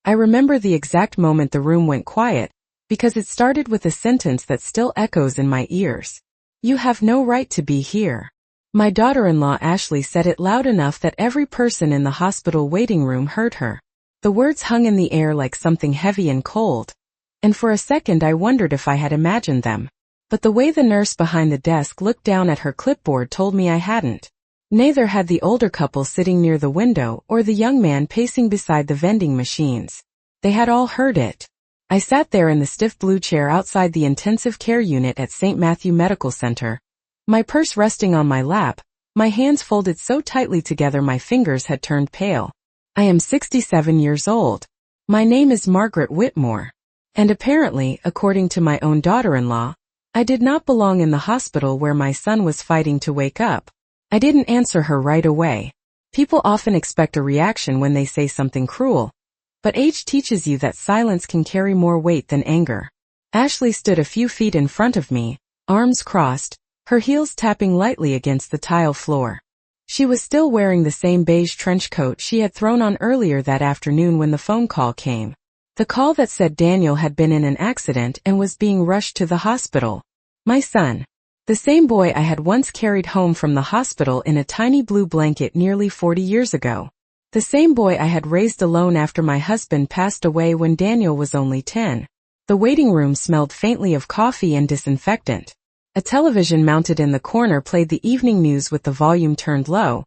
I remember the exact moment the room went quiet, because it started with a sentence that still echoes in my ears. "You have no right to be here." My daughter-in-law Ashley said it loud enough that every person in the hospital waiting room heard her. The words hung in the air like something heavy and cold, and for a second I wondered if I had imagined them. But the way the nurse behind the desk looked down at her clipboard told me I hadn't. Neither had the older couple sitting near the window or the young man pacing beside the vending machines. They had all heard it. I sat there in the stiff blue chair outside the intensive care unit at St. Matthew Medical Center, my purse resting on my lap, my hands folded so tightly together my fingers had turned pale. I am 67 years old. My name is Margaret Whitmore. And apparently, according to my own daughter-in-law, I did not belong in the hospital where my son was fighting to wake up. I didn't answer her right away. People often expect a reaction when they say something cruel, but age teaches you that silence can carry more weight than anger. Ashley stood a few feet in front of me, arms crossed, her heels tapping lightly against the tile floor. She was still wearing the same beige trench coat she had thrown on earlier that afternoon when the phone call came. The call that said Daniel had been in an accident and was being rushed to the hospital. My son. The same boy I had once carried home from the hospital in a tiny blue blanket nearly 40 years ago. The same boy I had raised alone after my husband passed away when Daniel was only 10. The waiting room smelled faintly of coffee and disinfectant. A television mounted in the corner played the evening news with the volume turned low,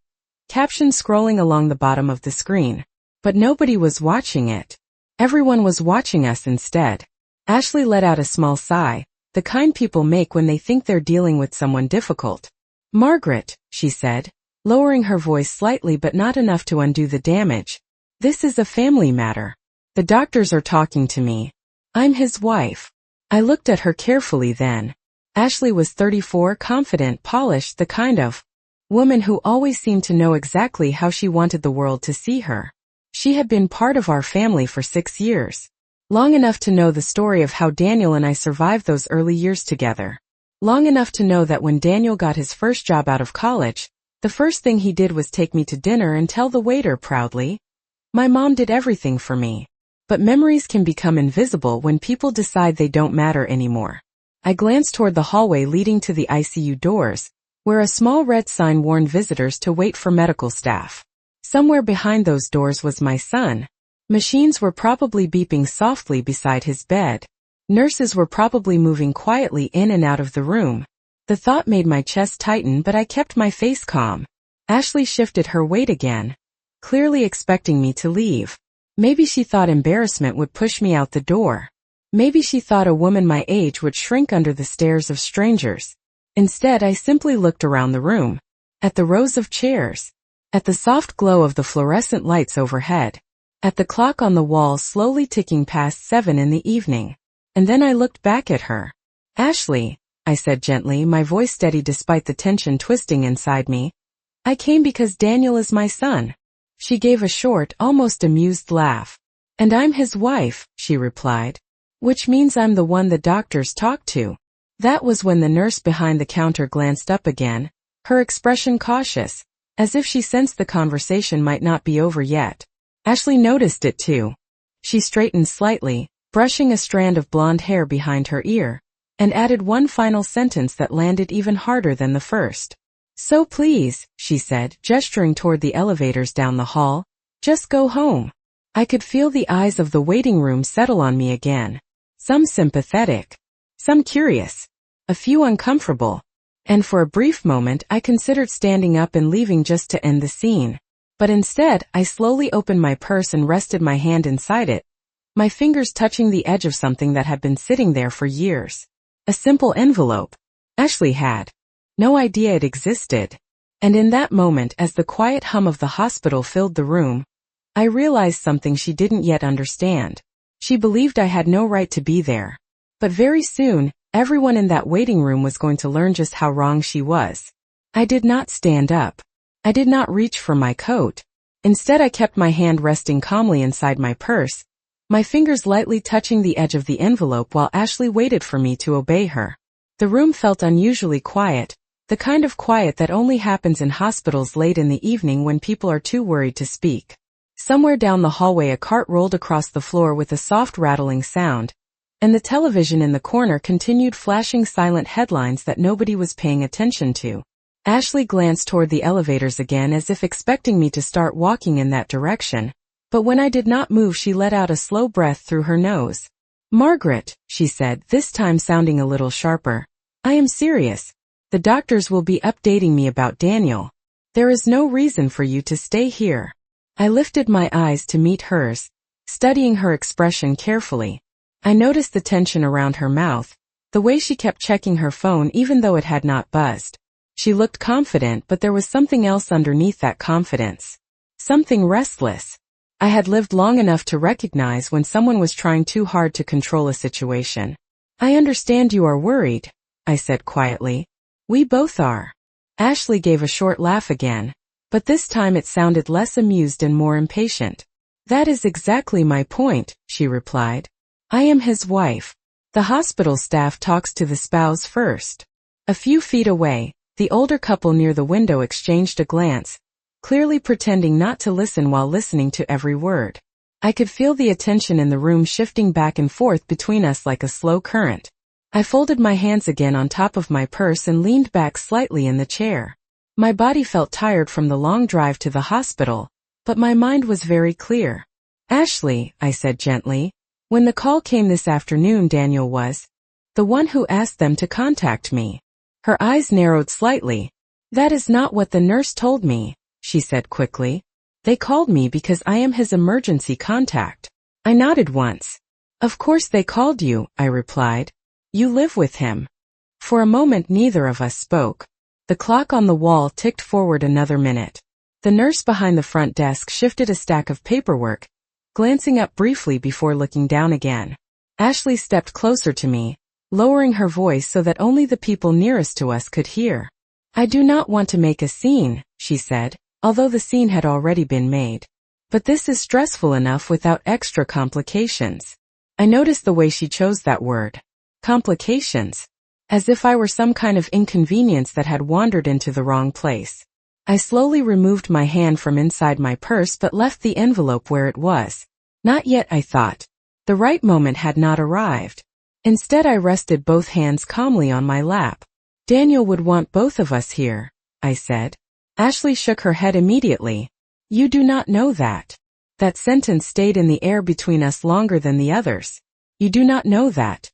captions scrolling along the bottom of the screen. But nobody was watching it. Everyone was watching us instead. Ashley let out a small sigh, the kind people make when they think they're dealing with someone difficult. "Margaret," she said, lowering her voice slightly but not enough to undo the damage. "This is a family matter. The doctors are talking to me. I'm his wife." I looked at her carefully then. Ashley was 34, confident, polished, the kind of woman who always seemed to know exactly how she wanted the world to see her. She had been part of our family for 6 years. Long enough to know the story of how Daniel and I survived those early years together. Long enough to know that when Daniel got his first job out of college, the first thing he did was take me to dinner and tell the waiter proudly, "My mom did everything for me." But memories can become invisible when people decide they don't matter anymore. I glanced toward the hallway leading to the ICU doors, where a small red sign warned visitors to wait for medical staff. Somewhere behind those doors was my son. Machines were probably beeping softly beside his bed. Nurses were probably moving quietly in and out of the room. The thought made my chest tighten, but I kept my face calm. Ashley shifted her weight again, clearly expecting me to leave. Maybe she thought embarrassment would push me out the door. Maybe she thought a woman my age would shrink under the stares of strangers. Instead, I simply looked around the room, at the rows of chairs, at the soft glow of the fluorescent lights overhead, at the clock on the wall slowly ticking past 7 in the evening. And then I looked back at her. "Ashley," I said gently, my voice steady despite the tension twisting inside me, "I came because Daniel is my son." She gave a short, almost amused laugh. "And I'm his wife," she replied. "Which means I'm the one the doctors talk to." That was when the nurse behind the counter glanced up again, her expression cautious, as if she sensed the conversation might not be over yet. Ashley noticed it too. She straightened slightly, brushing a strand of blonde hair behind her ear, and added one final sentence that landed even harder than the first. "So please," she said, gesturing toward the elevators down the hall, "just go home." I could feel the eyes of the waiting room settle on me again. Some sympathetic, some curious, a few uncomfortable. And for a brief moment I considered standing up and leaving just to end the scene. But instead, I slowly opened my purse and rested my hand inside it, my fingers touching the edge of something that had been sitting there for years. A simple envelope. Ashley had no idea it existed. And in that moment, as the quiet hum of the hospital filled the room, I realized something she didn't yet understand. She believed I had no right to be there. But very soon, everyone in that waiting room was going to learn just how wrong she was. I did not stand up. I did not reach for my coat. Instead, I kept my hand resting calmly inside my purse, my fingers lightly touching the edge of the envelope while Ashley waited for me to obey her. The room felt unusually quiet, the kind of quiet that only happens in hospitals late in the evening when people are too worried to speak. Somewhere down the hallway a cart rolled across the floor with a soft rattling sound, and the television in the corner continued flashing silent headlines that nobody was paying attention to. Ashley glanced toward the elevators again as if expecting me to start walking in that direction, but when I did not move she let out a slow breath through her nose. "Margaret," she said, this time sounding a little sharper. "I am serious. The doctors will be updating me about Daniel. There is no reason for you to stay here." I lifted my eyes to meet hers, studying her expression carefully. I noticed the tension around her mouth, the way she kept checking her phone even though it had not buzzed. She looked confident, but there was something else underneath that confidence. Something restless. I had lived long enough to recognize when someone was trying too hard to control a situation. "I understand you are worried," I said quietly. "We both are." Ashley gave a short laugh again, but this time it sounded less amused and more impatient. "That is exactly my point," she replied. "I am his wife. The hospital staff talks to the spouse first." A few feet away, the older couple near the window exchanged a glance, clearly pretending not to listen while listening to every word. I could feel the attention in the room shifting back and forth between us like a slow current. I folded my hands again on top of my purse and leaned back slightly in the chair. My body felt tired from the long drive to the hospital, but my mind was very clear. "Ashley," I said gently, "when the call came this afternoon, Daniel was the one who asked them to contact me." Her eyes narrowed slightly. "That is not what the nurse told me," she said quickly. "They called me because I am his emergency contact." I nodded once. "Of course they called you," I replied. "You live with him." For a moment neither of us spoke. The clock on the wall ticked forward another minute. The nurse behind the front desk shifted a stack of paperwork, glancing up briefly before looking down again. Ashley stepped closer to me, lowering her voice so that only the people nearest to us could hear. "I do not want to make a scene," she said, although the scene had already been made. "But this is stressful enough without extra complications." I noticed the way she chose that word. Complications. As if I were some kind of inconvenience that had wandered into the wrong place. I slowly removed my hand from inside my purse but left the envelope where it was. Not yet, I thought. The right moment had not arrived. Instead I rested both hands calmly on my lap. "Daniel would want both of us here," I said. Ashley shook her head immediately. "You do not know that." That sentence stayed in the air between us longer than the others. "You do not know that."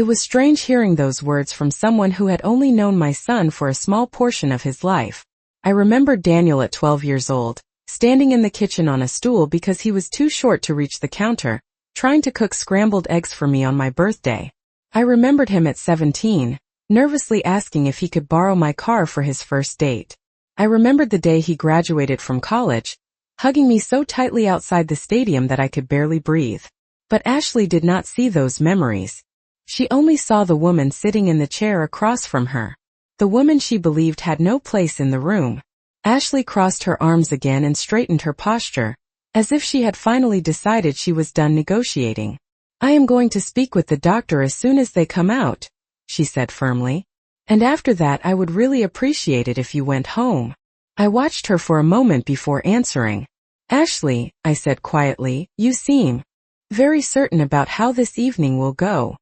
It was strange hearing those words from someone who had only known my son for a small portion of his life. I remembered Daniel at 12 years old, standing in the kitchen on a stool because he was too short to reach the counter, trying to cook scrambled eggs for me on my birthday. I remembered him at 17, nervously asking if he could borrow my car for his first date. I remembered the day he graduated from college, hugging me so tightly outside the stadium that I could barely breathe. But Ashley did not see those memories. She only saw the woman sitting in the chair across from her. The woman she believed had no place in the room. Ashley crossed her arms again and straightened her posture, as if she had finally decided she was done negotiating. "I am going to speak with the doctor as soon as they come out," she said firmly. "And after that I would really appreciate it if you went home." I watched her for a moment before answering. "Ashley," I said quietly, "you seem very certain about how this evening will go."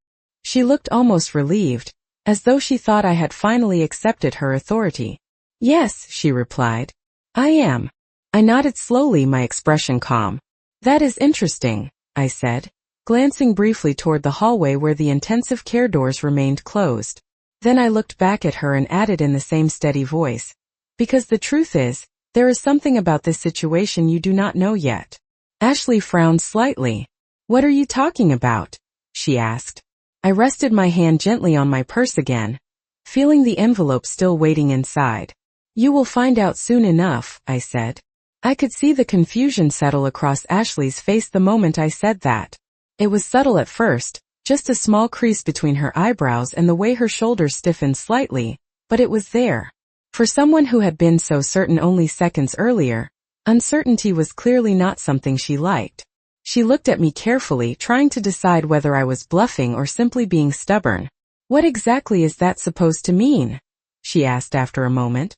She looked almost relieved, as though she thought I had finally accepted her authority. "Yes," she replied. "I am." I nodded slowly, my expression calm. "That is interesting," I said, glancing briefly toward the hallway where the intensive care doors remained closed. Then I looked back at her and added in the same steady voice, "Because the truth is, there is something about this situation you do not know yet." Ashley frowned slightly. "What are you talking about?" she asked. I rested my hand gently on my purse again, feeling the envelope still waiting inside. "You will find out soon enough," I said. I could see the confusion settle across Ashley's face the moment I said that. It was subtle at first, just a small crease between her eyebrows and the way her shoulders stiffened slightly, but it was there. For someone who had been so certain only seconds earlier, uncertainty was clearly not something she liked. She looked at me carefully, trying to decide whether I was bluffing or simply being stubborn. "What exactly is that supposed to mean?" she asked after a moment.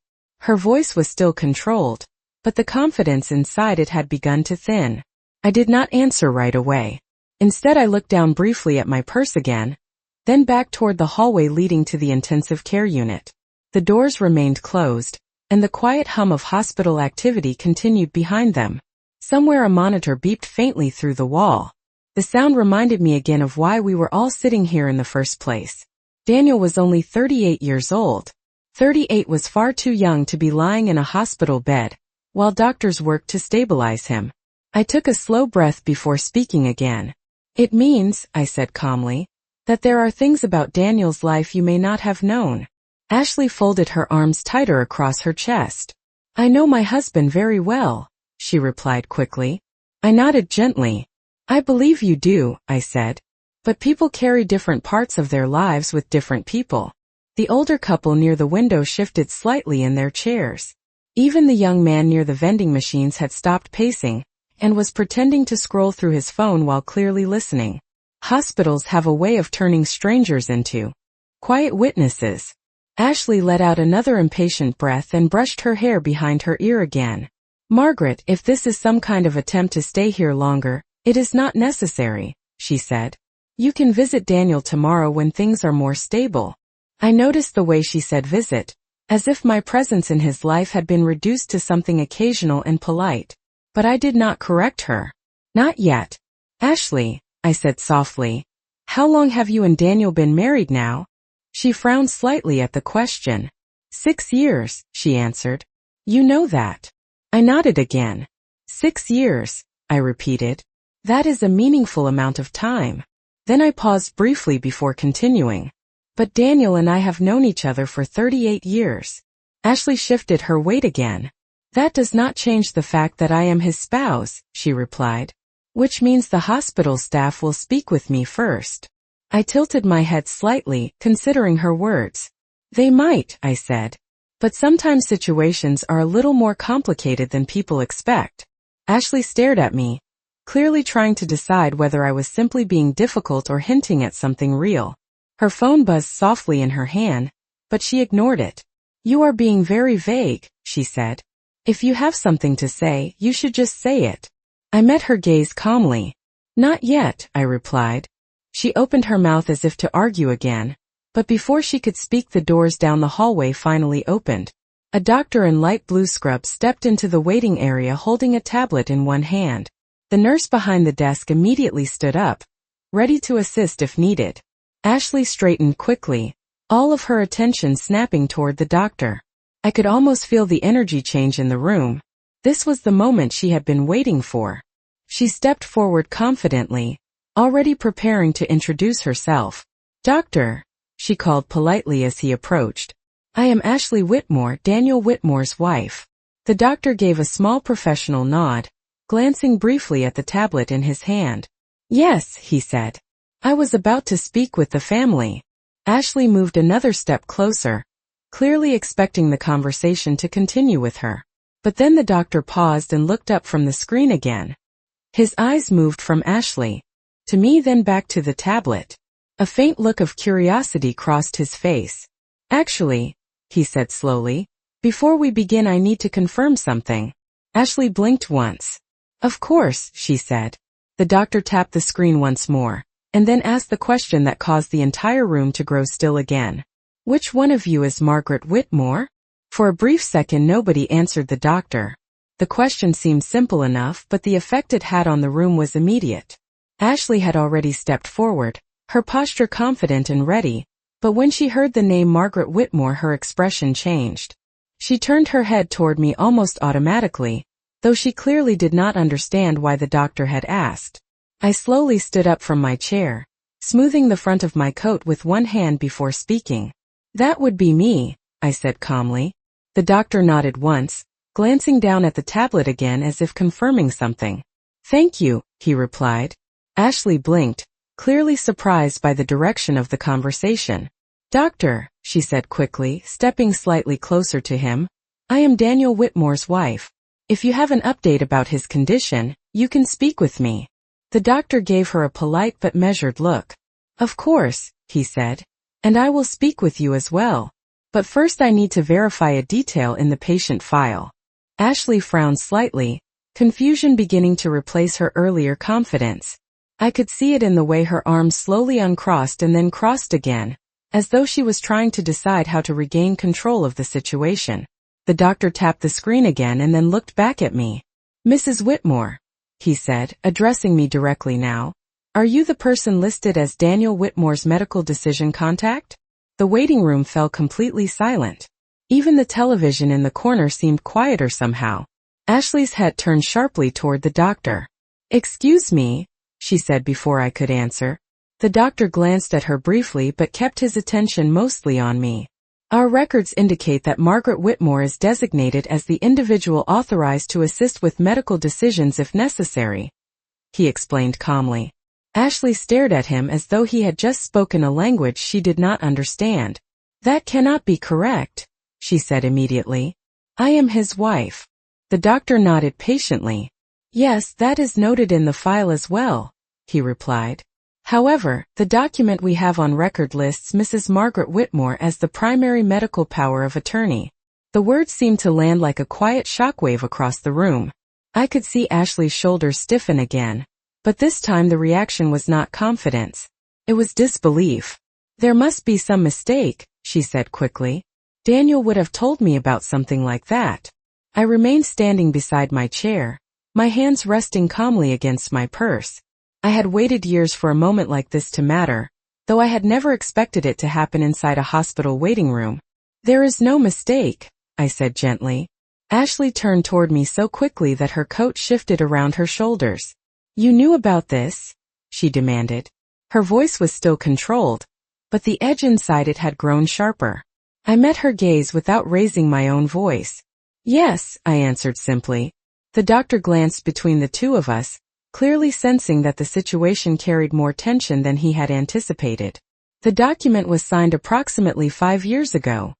Her voice was still controlled. but the confidence inside it had begun to thin. I did not answer right away. Instead, I looked down briefly at my purse again, then back toward the hallway leading to the intensive care unit. The doors remained closed, and the quiet hum of hospital activity continued behind them. Somewhere a monitor beeped faintly through the wall. The sound reminded me again of why we were all sitting here in the first place. Daniel was only 38 years old. 38 was far too young to be lying in a hospital bed, while doctors worked to stabilize him. I took a slow breath before speaking again. It means, I said calmly, that there are things about Daniel's life you may not have known. Ashley folded her arms tighter across her chest. I know my husband very well, she replied quickly. I nodded gently. I believe you do, I said. But people carry different parts of their lives with different people. The older couple near the window shifted slightly in their chairs. Even the young man near the vending machines had stopped pacing and was pretending to scroll through his phone while clearly listening. Hospitals have a way of turning strangers into quiet witnesses. Ashley let out another impatient breath and brushed her hair behind her ear again. Margaret, if this is some kind of attempt to stay here longer, it is not necessary, she said. You can visit Daniel tomorrow when things are more stable. I noticed the way she said visit, as if my presence in his life had been reduced to something occasional and polite. But I did not correct her. Not yet. Ashley, I said softly, how long have you and Daniel been married now? She frowned slightly at the question. 6 years, she answered. You know that. I nodded again. 6 years, I repeated. That is a meaningful amount of time. Then I paused briefly before continuing. But Daniel and I have known each other for 38 years. Ashley shifted her weight again. That does not change the fact that I am his spouse, she replied. Which means the hospital staff will speak with me first. I tilted my head slightly, considering her words. They might, I said. But sometimes situations are a little more complicated than people expect. Ashley stared at me, clearly trying to decide whether I was simply being difficult or hinting at something real. Her phone buzzed softly in her hand, but she ignored it. You are being very vague, she said. If you have something to say, you should just say it. I met her gaze calmly. Not yet, I replied. She opened her mouth as if to argue again, but before she could speak, the doors down the hallway finally opened. A doctor in light blue scrubs stepped into the waiting area holding a tablet in one hand. The nurse behind the desk immediately stood up, ready to assist if needed. Ashley straightened quickly, all of her attention snapping toward the doctor. I could almost feel the energy change in the room. This was the moment she had been waiting for. She stepped forward confidently, already preparing to introduce herself. Doctor, she called politely as he approached. I am Ashley Whitmore, Daniel Whitmore's wife. The doctor gave a small professional nod, glancing briefly at the tablet in his hand. Yes, he said. I was about to speak with the family. Ashley moved another step closer, clearly expecting the conversation to continue with her. But then the doctor paused and looked up from the screen again. His eyes moved from Ashley to me, then back to the tablet. A faint look of curiosity crossed his face. Actually, he said slowly, before we begin I need to confirm something. Ashley blinked once. Of course, she said. The doctor tapped the screen once more, and then asked the question that caused the entire room to grow still again. Which one of you is Margaret Whitmore? For a brief second nobody answered the doctor. The question seemed simple enough, but the effect it had on the room was immediate. Ashley had already stepped forward, her posture confident and ready, but when she heard the name Margaret Whitmore her expression changed. She turned her head toward me almost automatically, though she clearly did not understand why the doctor had asked. I slowly stood up from my chair, smoothing the front of my coat with one hand before speaking. That would be me, I said calmly. The doctor nodded once, glancing down at the tablet again as if confirming something. Thank you, he replied. Ashley blinked, clearly surprised by the direction of the conversation. Doctor, she said quickly, stepping slightly closer to him. I am Daniel Whitmore's wife. If you have an update about his condition, you can speak with me. The doctor gave her a polite but measured look. Of course, he said. And I will speak with you as well. But first I need to verify a detail in the patient file. Ashley frowned slightly, confusion beginning to replace her earlier confidence. I could see it in the way her arms slowly uncrossed and then crossed again, as though she was trying to decide how to regain control of the situation. The doctor tapped the screen again and then looked back at me. "Mrs. Whitmore," he said, addressing me directly now. "Are you the person listed as Daniel Whitmore's medical decision contact?" The waiting room fell completely silent. Even the television in the corner seemed quieter somehow. Ashley's head turned sharply toward the doctor. "Excuse me," she said before I could answer. The doctor glanced at her briefly but kept his attention mostly on me. "Our records indicate that Margaret Whitmore is designated as the individual authorized to assist with medical decisions if necessary," he explained calmly. Ashley stared at him as though he had just spoken a language she did not understand. "That cannot be correct," she said immediately. "I am his wife." The doctor nodded patiently. "Yes, that is noted in the file as well," he replied. "However, the document we have on record lists Mrs. Margaret Whitmore as the primary medical power of attorney." The words seemed to land like a quiet shockwave across the room. I could see Ashley's shoulders stiffen again. But this time the reaction was not confidence. It was disbelief. "There must be some mistake," she said quickly. "Daniel would have told me about something like that." I remained standing beside my chair, my hands resting calmly against my purse. I had waited years for a moment like this to matter, though I had never expected it to happen inside a hospital waiting room. "There is no mistake," I said gently. Ashley turned toward me so quickly that her coat shifted around her shoulders. "You knew about this?" she demanded. Her voice was still controlled, but the edge inside it had grown sharper. I met her gaze without raising my own voice. "Yes," I answered simply. The doctor glanced between the two of us, clearly sensing that the situation carried more tension than he had anticipated. "The document was signed approximately 5 years ago,"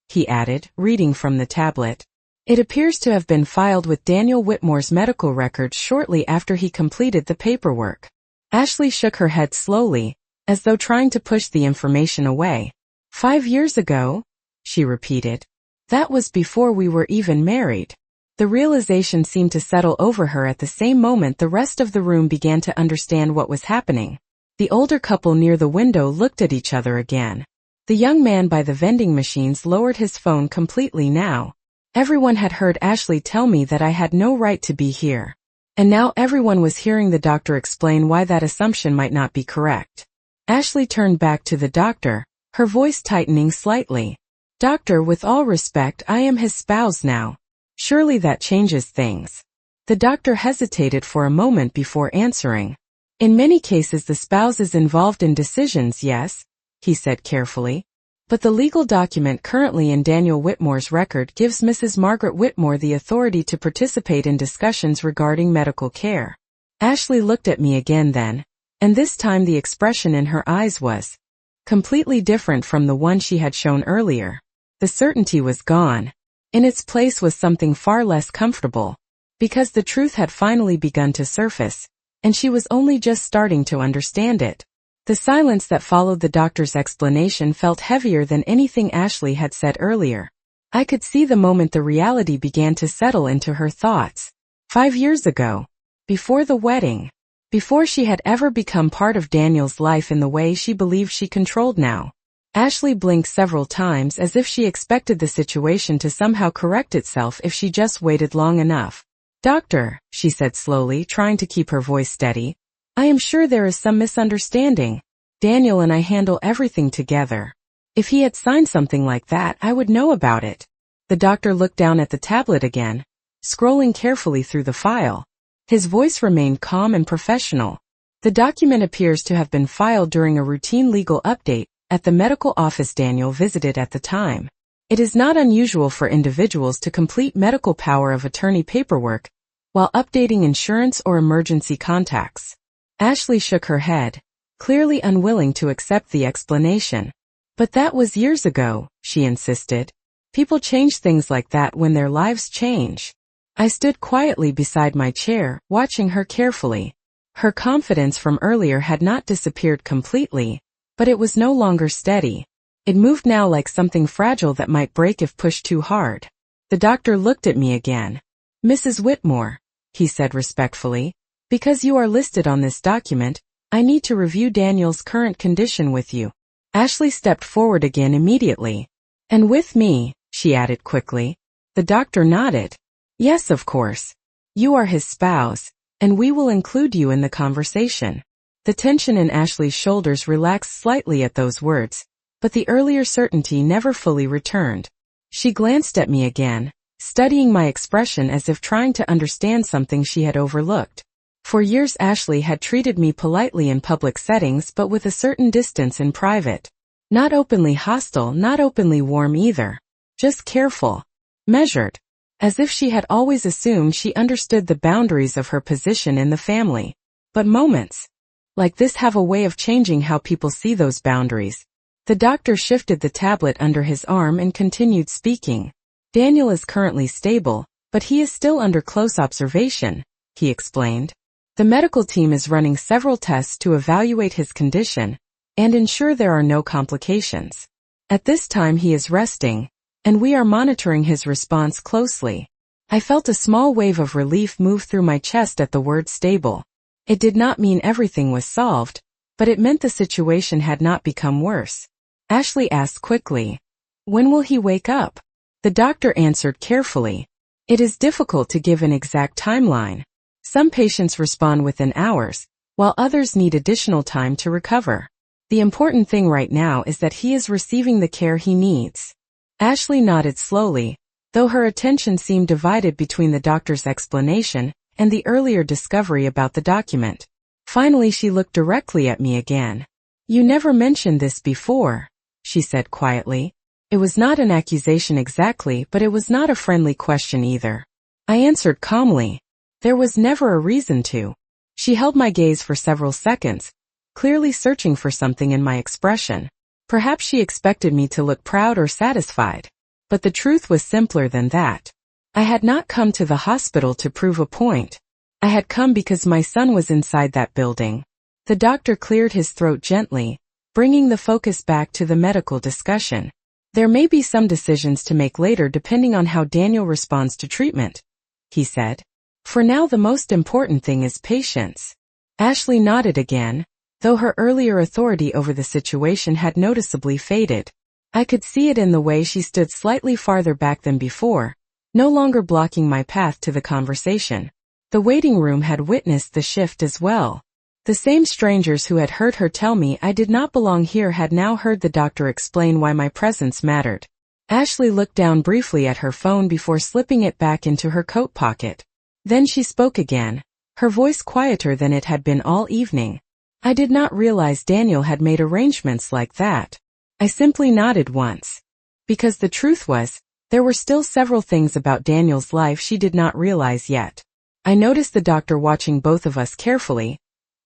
he added, reading from the tablet. "It appears to have been filed with Daniel Whitmore's medical records shortly after he completed the paperwork." Ashley shook her head slowly, as though trying to push the information away. "5 years ago?" she repeated. "That was before we were even married." The realization seemed to settle over her at the same moment the rest of the room began to understand what was happening. The older couple near the window looked at each other again. The young man by the vending machines lowered his phone completely now. Everyone had heard Ashley tell me that I had no right to be here. And now everyone was hearing the doctor explain why that assumption might not be correct. Ashley turned back to the doctor, her voice tightening slightly. "Doctor, with all respect, I am his spouse now. Surely that changes things." The doctor hesitated for a moment before answering. "In many cases the spouse is involved in decisions, yes," he said carefully. "But the legal document currently in Daniel Whitmore's record gives Mrs. Margaret Whitmore the authority to participate in discussions regarding medical care." Ashley looked at me again then, and this time the expression in her eyes was completely different from the one she had shown earlier. The certainty was gone. In its place was something far less comfortable, because the truth had finally begun to surface, and she was only just starting to understand it. The silence that followed the doctor's explanation felt heavier than anything Ashley had said earlier. I could see the moment the reality began to settle into her thoughts. 5 years ago. Before the wedding. Before she had ever become part of Daniel's life in the way she believed she controlled now. Ashley blinked several times as if she expected the situation to somehow correct itself if she just waited long enough. "Doctor," she said slowly, trying to keep her voice steady, "I am sure there is some misunderstanding. Daniel and I handle everything together. If he had signed something like that, I would know about it." The doctor looked down at the tablet again, scrolling carefully through the file. His voice remained calm and professional. "The document appears to have been filed during a routine legal update at the medical office Daniel visited at the time. It is not unusual for individuals to complete medical power of attorney paperwork while updating insurance or emergency contacts." Ashley shook her head, clearly unwilling to accept the explanation. "But that was years ago," she insisted. "People change things like that when their lives change." I stood quietly beside my chair, watching her carefully. Her confidence from earlier had not disappeared completely, but it was no longer steady. It moved now like something fragile that might break if pushed too hard. The doctor looked at me again. Mrs. Whitmore, he said respectfully, because you are listed on this document, I need to review Daniel's current condition with you. Ashley stepped forward again immediately. And with me, she added quickly. The doctor nodded. Yes, of course. You are his spouse, and we will include you in the conversation. The tension in Ashley's shoulders relaxed slightly at those words, but the earlier certainty never fully returned. She glanced at me again, studying my expression as if trying to understand something she had overlooked. For years Ashley had treated me politely in public settings but with a certain distance in private. Not openly hostile, not openly warm either. Just careful. Measured. As if she had always assumed she understood the boundaries of her position in the family. But moments like this have a way of changing how people see those boundaries. The doctor shifted the tablet under his arm and continued speaking. Daniel is currently stable, but he is still under close observation, he explained. The medical team is running several tests to evaluate his condition and ensure there are no complications. At this time he is resting, and we are monitoring his response closely. I felt a small wave of relief move through my chest at the word stable. It did not mean everything was solved, but it meant the situation had not become worse. Ashley asked quickly, "When will he wake up?" The doctor answered carefully, "It is difficult to give an exact timeline. Some patients respond within hours, while others need additional time to recover. The important thing right now is that he is receiving the care he needs." Ashley nodded slowly, though her attention seemed divided between the doctor's explanation and the earlier discovery about the document. Finally she looked directly at me again. "You never mentioned this before," she said quietly. It was not an accusation exactly, but it was not a friendly question either. I answered calmly. There was never a reason to. She held my gaze for several seconds, clearly searching for something in my expression. Perhaps she expected me to look proud or satisfied. But the truth was simpler than that. I had not come to the hospital to prove a point. I had come because my son was inside that building. The doctor cleared his throat gently, bringing the focus back to the medical discussion. There may be some decisions to make later depending on how Daniel responds to treatment, he said. For now the most important thing is patience. Ashley nodded again, though her earlier authority over the situation had noticeably faded. I could see it in the way she stood slightly farther back than before, no longer blocking my path to the conversation. The waiting room had witnessed the shift as well. The same strangers who had heard her tell me I did not belong here had now heard the doctor explain why my presence mattered. Ashley looked down briefly at her phone before slipping it back into her coat pocket. Then she spoke again, her voice quieter than it had been all evening. I did not realize Daniel had made arrangements like that. I simply nodded once. Because the truth was, there were still several things about Daniel's life she did not realize yet. I noticed the doctor watching both of us carefully,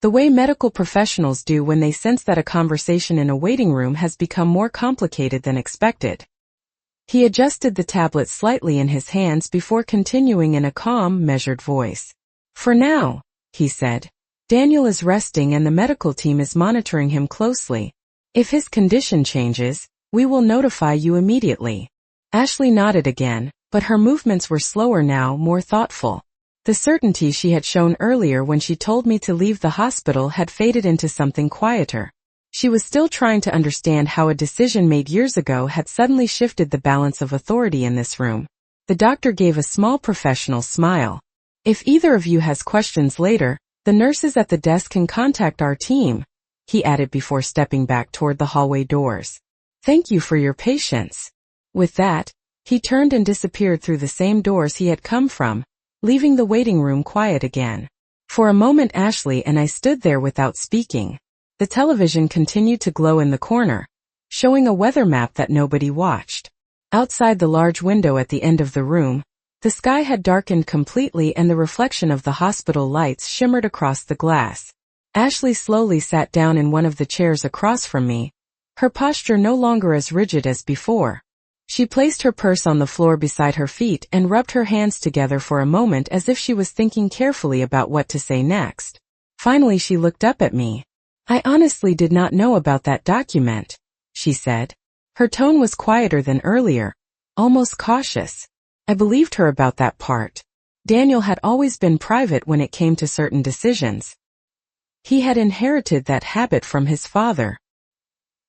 the way medical professionals do when they sense that a conversation in a waiting room has become more complicated than expected. He adjusted the tablet slightly in his hands before continuing in a calm, measured voice. For now, he said, Daniel is resting and the medical team is monitoring him closely. If his condition changes, we will notify you immediately. Ashley nodded again, but her movements were slower now, more thoughtful. The certainty she had shown earlier when she told me to leave the hospital had faded into something quieter. She was still trying to understand how a decision made years ago had suddenly shifted the balance of authority in this room. The doctor gave a small professional smile. If either of you has questions later, the nurses at the desk can contact our team, he added before stepping back toward the hallway doors. Thank you for your patience. With that, he turned and disappeared through the same doors he had come from, leaving the waiting room quiet again. For a moment Ashley and I stood there without speaking. The television continued to glow in the corner, showing a weather map that nobody watched. Outside the large window at the end of the room, the sky had darkened completely and the reflection of the hospital lights shimmered across the glass. Ashley slowly sat down in one of the chairs across from me, her posture no longer as rigid as before. She placed her purse on the floor beside her feet and rubbed her hands together for a moment as if she was thinking carefully about what to say next. Finally she looked up at me. I honestly did not know about that document, she said. Her tone was quieter than earlier, almost cautious. I believed her about that part. Daniel had always been private when it came to certain decisions. He had inherited that habit from his father.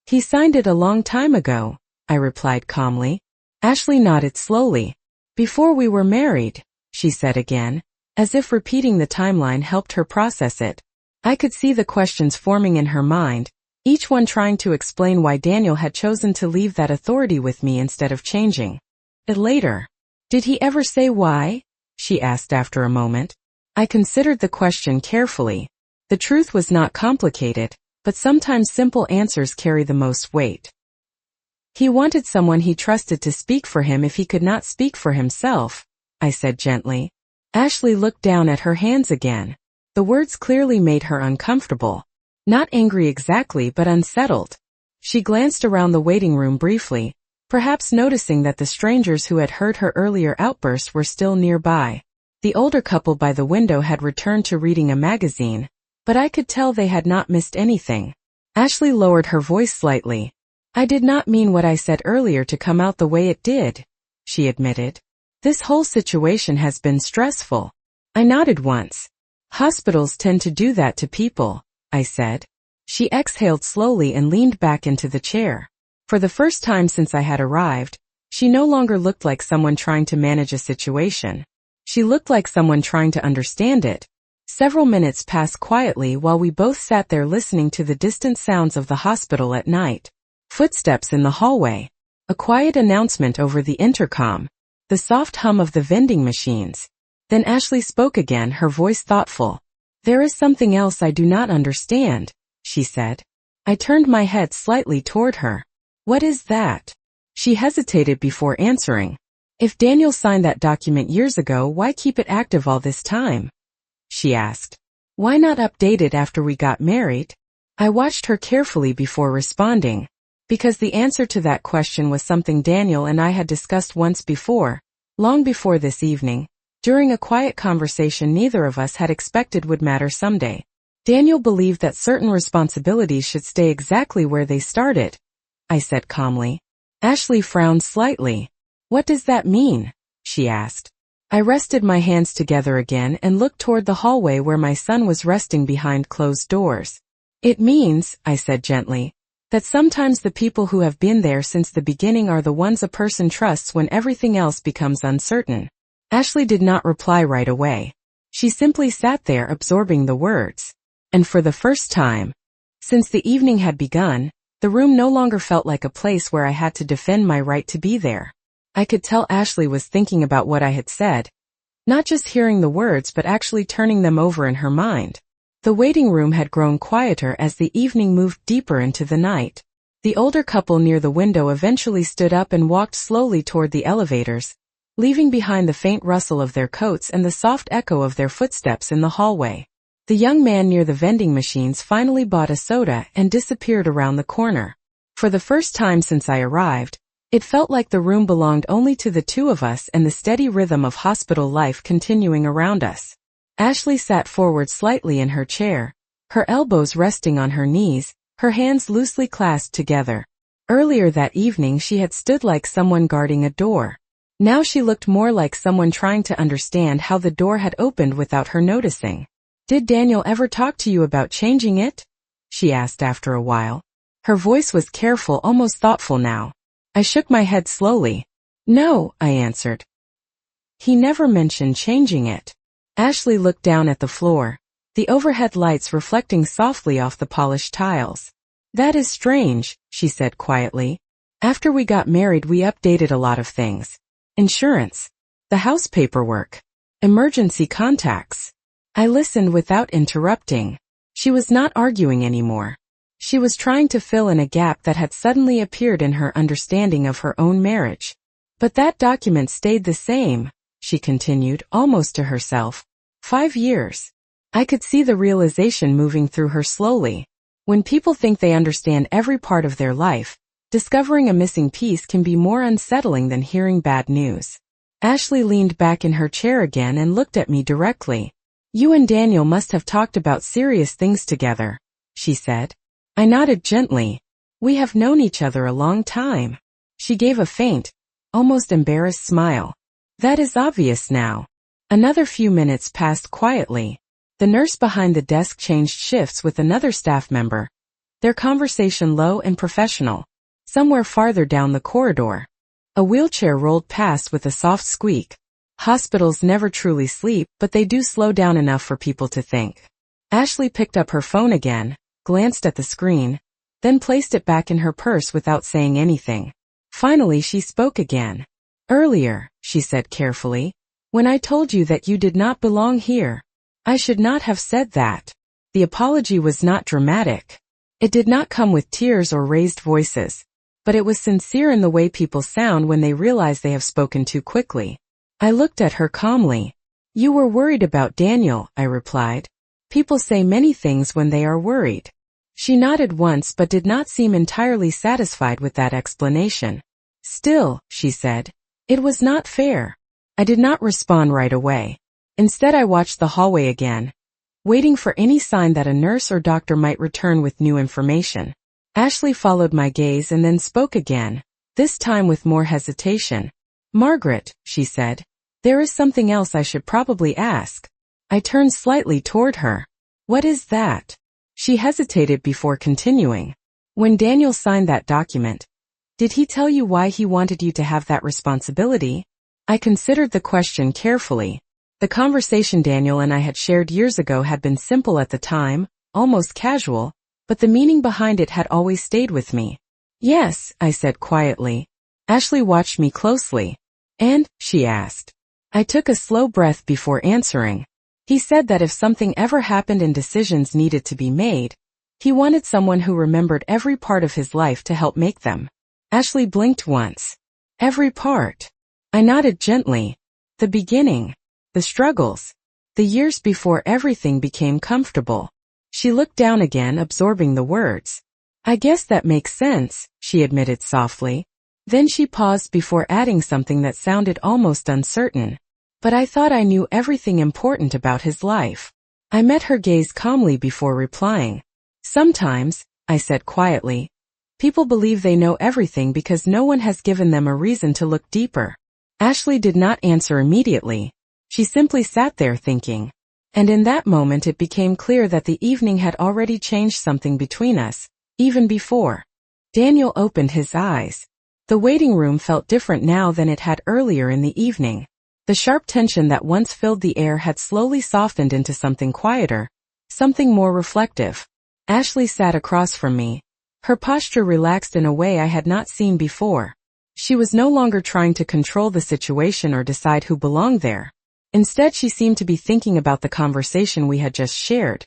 He signed it a long time ago, I replied calmly. Ashley nodded slowly. Before we were married, she said again, as if repeating the timeline helped her process it. I could see the questions forming in her mind, each one trying to explain why Daniel had chosen to leave that authority with me instead of changing it later. Did he ever say why? She asked after a moment. I considered the question carefully. The truth was not complicated, but sometimes simple answers carry the most weight. He wanted someone he trusted to speak for him if he could not speak for himself, I said gently. Ashley looked down at her hands again. The words clearly made her uncomfortable. Not angry exactly, but unsettled. She glanced around the waiting room briefly, perhaps noticing that the strangers who had heard her earlier outburst were still nearby. The older couple by the window had returned to reading a magazine, but I could tell they had not missed anything. Ashley lowered her voice slightly. I did not mean what I said earlier to come out the way it did, she admitted. This whole situation has been stressful. I nodded once. Hospitals tend to do that to people, I said. She exhaled slowly and leaned back into the chair. For the first time since I had arrived, she no longer looked like someone trying to manage a situation. She looked like someone trying to understand it. Several minutes passed quietly while we both sat there listening to the distant sounds of the hospital at night. Footsteps in the hallway. A quiet announcement over the intercom. The soft hum of the vending machines. Then Ashley spoke again, her voice thoughtful. There is something else I do not understand, she said. I turned my head slightly toward her. What is that? She hesitated before answering. If Daniel signed that document years ago, why keep it active all this time? She asked. Why not update it after we got married? I watched her carefully before responding. Because the answer to that question was something Daniel and I had discussed once before, long before this evening, during a quiet conversation neither of us had expected would matter someday. Daniel believed that certain responsibilities should stay exactly where they started, I said calmly. Ashley frowned slightly. What does that mean? She asked. I rested my hands together again and looked toward the hallway where my son was resting behind closed doors. It means, I said gently, that sometimes the people who have been there since the beginning are the ones a person trusts when everything else becomes uncertain. Ashley did not reply right away. She simply sat there absorbing the words. And for the first time, since the evening had begun, the room no longer felt like a place where I had to defend my right to be there. I could tell Ashley was thinking about what I had said, not just hearing the words but actually turning them over in her mind. The waiting room had grown quieter as the evening moved deeper into the night. The older couple near the window eventually stood up and walked slowly toward the elevators, leaving behind the faint rustle of their coats and the soft echo of their footsteps in the hallway. The young man near the vending machines finally bought a soda and disappeared around the corner. For the first time since I arrived, it felt like the room belonged only to the two of us and the steady rhythm of hospital life continuing around us. Ashley sat forward slightly in her chair, her elbows resting on her knees, her hands loosely clasped together. Earlier that evening she had stood like someone guarding a door. Now she looked more like someone trying to understand how the door had opened without her noticing. Did Daniel ever talk to you about changing it? She asked after a while. Her voice was careful, almost thoughtful now. I shook my head slowly. No, I answered. He never mentioned changing it. Ashley looked down at the floor, the overhead lights reflecting softly off the polished tiles. That is strange, she said quietly. After we got married we updated a lot of things. Insurance, the house paperwork, emergency contacts. I listened without interrupting. She was not arguing anymore. She was trying to fill in a gap that had suddenly appeared in her understanding of her own marriage. But that document stayed the same, she continued, almost to herself. 5 years. I could see the realization moving through her slowly. When people think they understand every part of their life, discovering a missing piece can be more unsettling than hearing bad news. Ashley leaned back in her chair again and looked at me directly. You and Daniel must have talked about serious things together, she said. I nodded gently. We have known each other a long time. She gave a faint, almost embarrassed smile. That is obvious now. Another few minutes passed quietly. The nurse behind the desk changed shifts with another staff member, their conversation low and professional. Somewhere farther down the corridor, a wheelchair rolled past with a soft squeak. Hospitals never truly sleep, but they do slow down enough for people to think. Ashley picked up her phone again, glanced at the screen, then placed it back in her purse without saying anything. Finally she spoke again. Earlier, she said carefully, when I told you that you did not belong here, I should not have said that. The apology was not dramatic. It did not come with tears or raised voices, but it was sincere in the way people sound when they realize they have spoken too quickly. I looked at her calmly. You were worried about Daniel, I replied. People say many things when they are worried. She nodded once but did not seem entirely satisfied with that explanation. Still, she said, it was not fair. I did not respond right away. Instead I watched the hallway again, waiting for any sign that a nurse or doctor might return with new information. Ashley followed my gaze and then spoke again, this time with more hesitation. Margaret, she said, there is something else I should probably ask. I turned slightly toward her. What is that? She hesitated before continuing. When Daniel signed that document, did he tell you why he wanted you to have that responsibility? I considered the question carefully. The conversation Daniel and I had shared years ago had been simple at the time, almost casual, but the meaning behind it had always stayed with me. Yes, I said quietly. Ashley watched me closely. And, she asked. I took a slow breath before answering. He said that if something ever happened and decisions needed to be made, he wanted someone who remembered every part of his life to help make them. Ashley blinked once. Every part. I nodded gently. The beginning. The struggles. The years before everything became comfortable. She looked down again, absorbing the words. I guess that makes sense, she admitted softly. Then she paused before adding something that sounded almost uncertain. But I thought I knew everything important about his life. I met her gaze calmly before replying. Sometimes, I said quietly, people believe they know everything because no one has given them a reason to look deeper. Ashley did not answer immediately. She simply sat there thinking. And in that moment it became clear that the evening had already changed something between us, even before. Daniel opened his eyes. The waiting room felt different now than it had earlier in the evening. The sharp tension that once filled the air had slowly softened into something quieter, something more reflective. Ashley sat across from me. Her posture relaxed in a way I had not seen before. She was no longer trying to control the situation or decide who belonged there. Instead, she seemed to be thinking about the conversation we had just shared,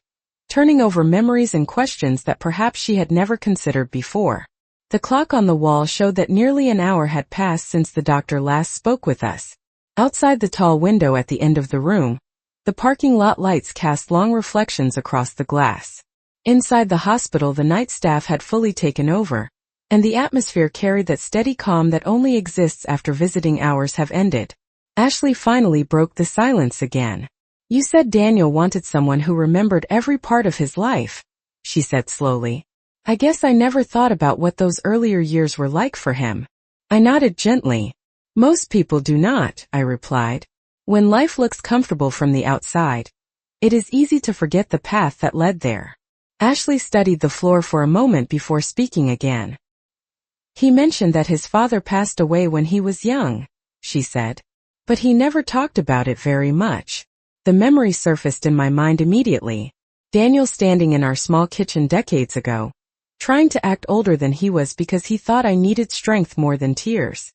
turning over memories and questions that perhaps she had never considered before. The clock on the wall showed that nearly an hour had passed since the doctor last spoke with us. Outside the tall window at the end of the room, the parking lot lights cast long reflections across the glass. Inside the hospital, the night staff had fully taken over, and the atmosphere carried that steady calm that only exists after visiting hours have ended. Ashley finally broke the silence again. You said Daniel wanted someone who remembered every part of his life, she said slowly. I guess I never thought about what those earlier years were like for him. I nodded gently. Most people do not, I replied. When life looks comfortable from the outside, it is easy to forget the path that led there. Ashley studied the floor for a moment before speaking again. He mentioned that his father passed away when he was young, she said. But he never talked about it very much. The memory surfaced in my mind immediately. Daniel standing in our small kitchen decades ago, trying to act older than he was because he thought I needed strength more than tears.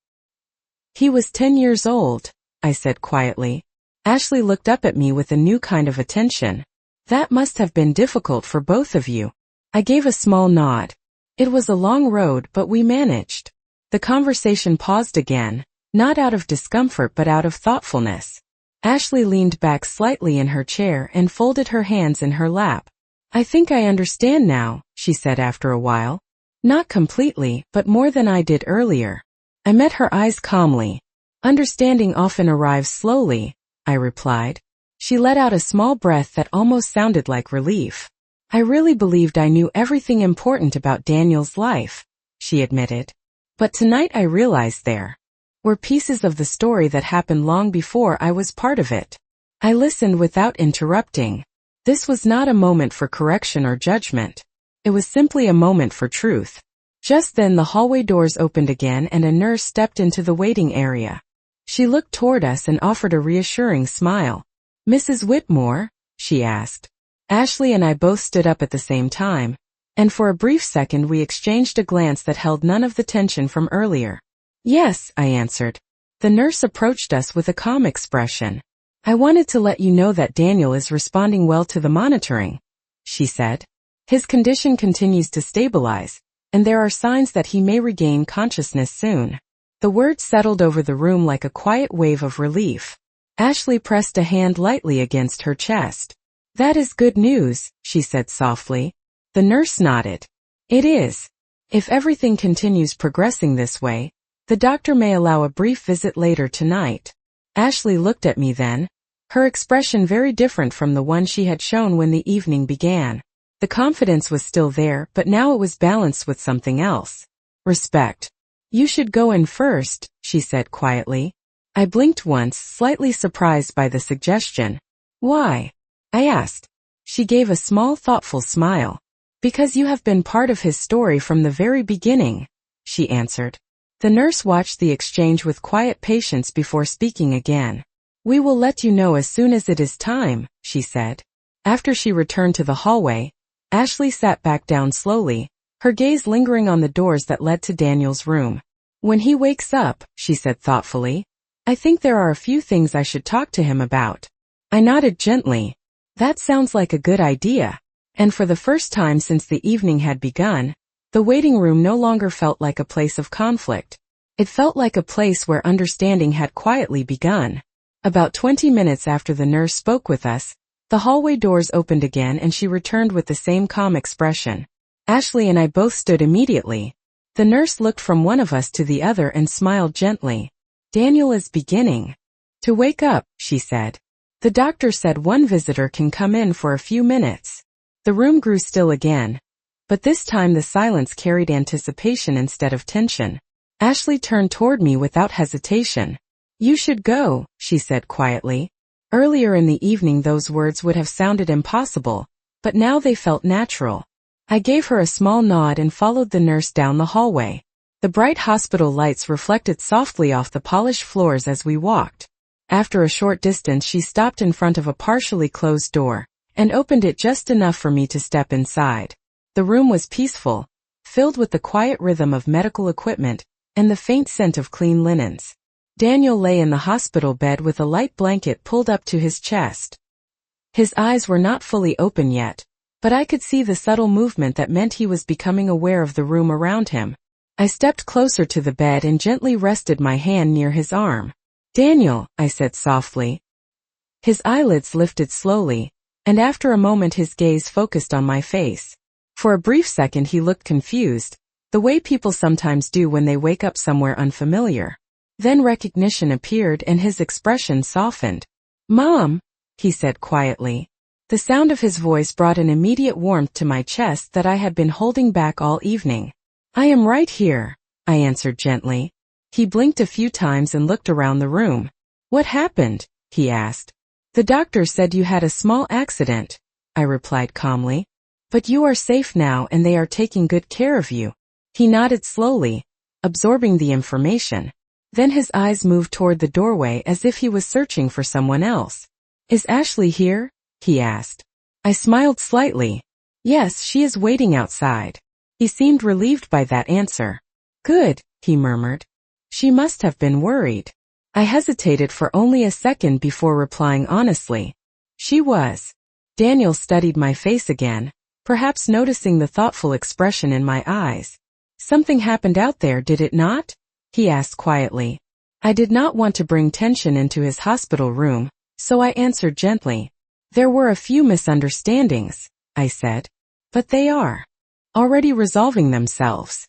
He was 10 years old, I said quietly. Ashley looked up at me with a new kind of attention. That must have been difficult for both of you. I gave a small nod. It was a long road, but we managed. The conversation paused again, not out of discomfort but out of thoughtfulness. Ashley leaned back slightly in her chair and folded her hands in her lap. I think I understand now, she said after a while. Not completely, but more than I did earlier. I met her eyes calmly. Understanding often arrives slowly, I replied. She let out a small breath that almost sounded like relief. I really believed I knew everything important about Daniel's life, she admitted. But tonight I realized there were pieces of the story that happened long before I was part of it. I listened without interrupting. This was not a moment for correction or judgment. It was simply a moment for truth. Just then the hallway doors opened again and a nurse stepped into the waiting area. She looked toward us and offered a reassuring smile. "Mrs. Whitmore?" she asked. Ashley and I both stood up at the same time, and for a brief second we exchanged a glance that held none of the tension from earlier. "Yes," I answered. The nurse approached us with a calm expression. "I wanted to let you know that Daniel is responding well to the monitoring," she said. "His condition continues to stabilize, and there are signs that he may regain consciousness soon." The words settled over the room like a quiet wave of relief. Ashley pressed a hand lightly against her chest. "That is good news," she said softly. The nurse nodded. "It is. If everything continues progressing this way, the doctor may allow a brief visit later tonight." Ashley looked at me then, her expression very different from the one she had shown when the evening began. The confidence was still there, but now it was balanced with something else. Respect. "You should go in first," she said quietly. I blinked once, slightly surprised by the suggestion. "Why?" I asked. She gave a small, thoughtful smile. "Because you have been part of his story from the very beginning," she answered. The nurse watched the exchange with quiet patience before speaking again. "We will let you know as soon as it is time," she said. After she returned to the hallway, Ashley sat back down slowly, her gaze lingering on the doors that led to Daniel's room. "When he wakes up," she said thoughtfully, "I think there are a few things I should talk to him about." I nodded gently. "That sounds like a good idea." And for the first time since the evening had begun, the waiting room no longer felt like a place of conflict. It felt like a place where understanding had quietly begun. About 20 minutes after the nurse spoke with us, the hallway doors opened again and she returned with the same calm expression. Ashley and I both stood immediately. The nurse looked from one of us to the other and smiled gently. "Daniel is beginning to wake up," she said. "The doctor said one visitor can come in for a few minutes." The room grew still again, but this time the silence carried anticipation instead of tension. Ashley turned toward me without hesitation. "You should go," she said quietly. Earlier in the evening those words would have sounded impossible, but now they felt natural. I gave her a small nod and followed the nurse down the hallway. The bright hospital lights reflected softly off the polished floors as we walked. After a short distance she stopped in front of a partially closed door, and opened it just enough for me to step inside. The room was peaceful, filled with the quiet rhythm of medical equipment, and the faint scent of clean linens. Daniel lay in the hospital bed with a light blanket pulled up to his chest. His eyes were not fully open yet, but I could see the subtle movement that meant he was becoming aware of the room around him. I stepped closer to the bed and gently rested my hand near his arm. "Daniel," I said softly. His eyelids lifted slowly, and after a moment his gaze focused on my face. For a brief second he looked confused, the way people sometimes do when they wake up somewhere unfamiliar. Then recognition appeared and his expression softened. "Mom," he said quietly. The sound of his voice brought an immediate warmth to my chest that I had been holding back all evening. "I am right here," I answered gently. He blinked a few times and looked around the room. "What happened?" he asked. "The doctor said you had a small accident," I replied calmly. "But you are safe now and they are taking good care of you." He nodded slowly, absorbing the information. Then his eyes moved toward the doorway as if he was searching for someone else. "Is Ashley here?" he asked. I smiled slightly. "Yes, she is waiting outside." He seemed relieved by that answer. "Good," he murmured. "She must have been worried." I hesitated for only a second before replying honestly. "She was." Daniel studied my face again, perhaps noticing the thoughtful expression in my eyes. "Something happened out there, did it not?" he asked quietly. I did not want to bring tension into his hospital room, so I answered gently. "There were a few misunderstandings," I said. "But they are already resolving themselves."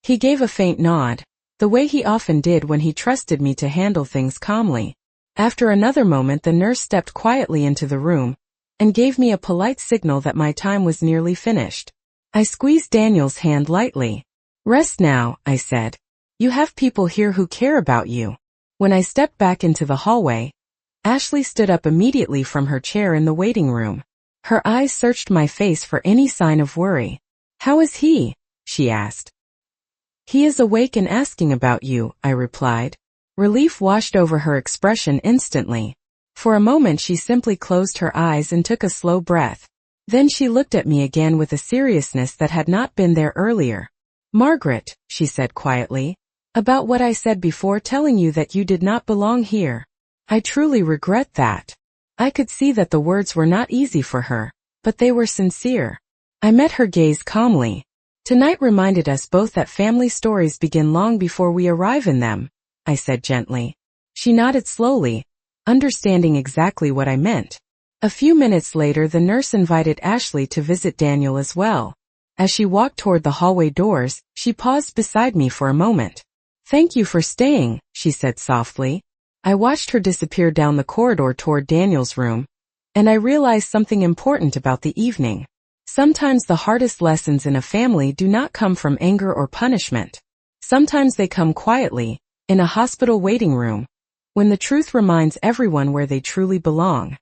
He gave a faint nod, the way he often did when he trusted me to handle things calmly. After another moment the nurse stepped quietly into the room, and gave me a polite signal that my time was nearly finished. I squeezed Daniel's hand lightly. "Rest now," I said. You have people here who care about you. When I stepped back into the hallway, Ashley stood up immediately from her chair in the waiting room. Her eyes searched my face for any sign of worry. How is he? She asked. He is awake and asking about you, I replied. Relief washed over her expression instantly. For a moment she simply closed her eyes and took a slow breath. Then she looked at me again with a seriousness that had not been there earlier. Margaret, she said quietly, about what I said before telling you that you did not belong here. I truly regret that. I could see that the words were not easy for her, but they were sincere. I met her gaze calmly. Tonight reminded us both that family stories begin long before we arrive in them, I said gently. She nodded slowly, understanding exactly what I meant. A few minutes later the nurse invited Ashley to visit Daniel as well. As she walked toward the hallway doors, she paused beside me for a moment. Thank you for staying, she said softly. I watched her disappear down the corridor toward Daniel's room, and I realized something important about the evening. Sometimes the hardest lessons in a family do not come from anger or punishment. Sometimes they come quietly, in a hospital waiting room, when the truth reminds everyone where they truly belong.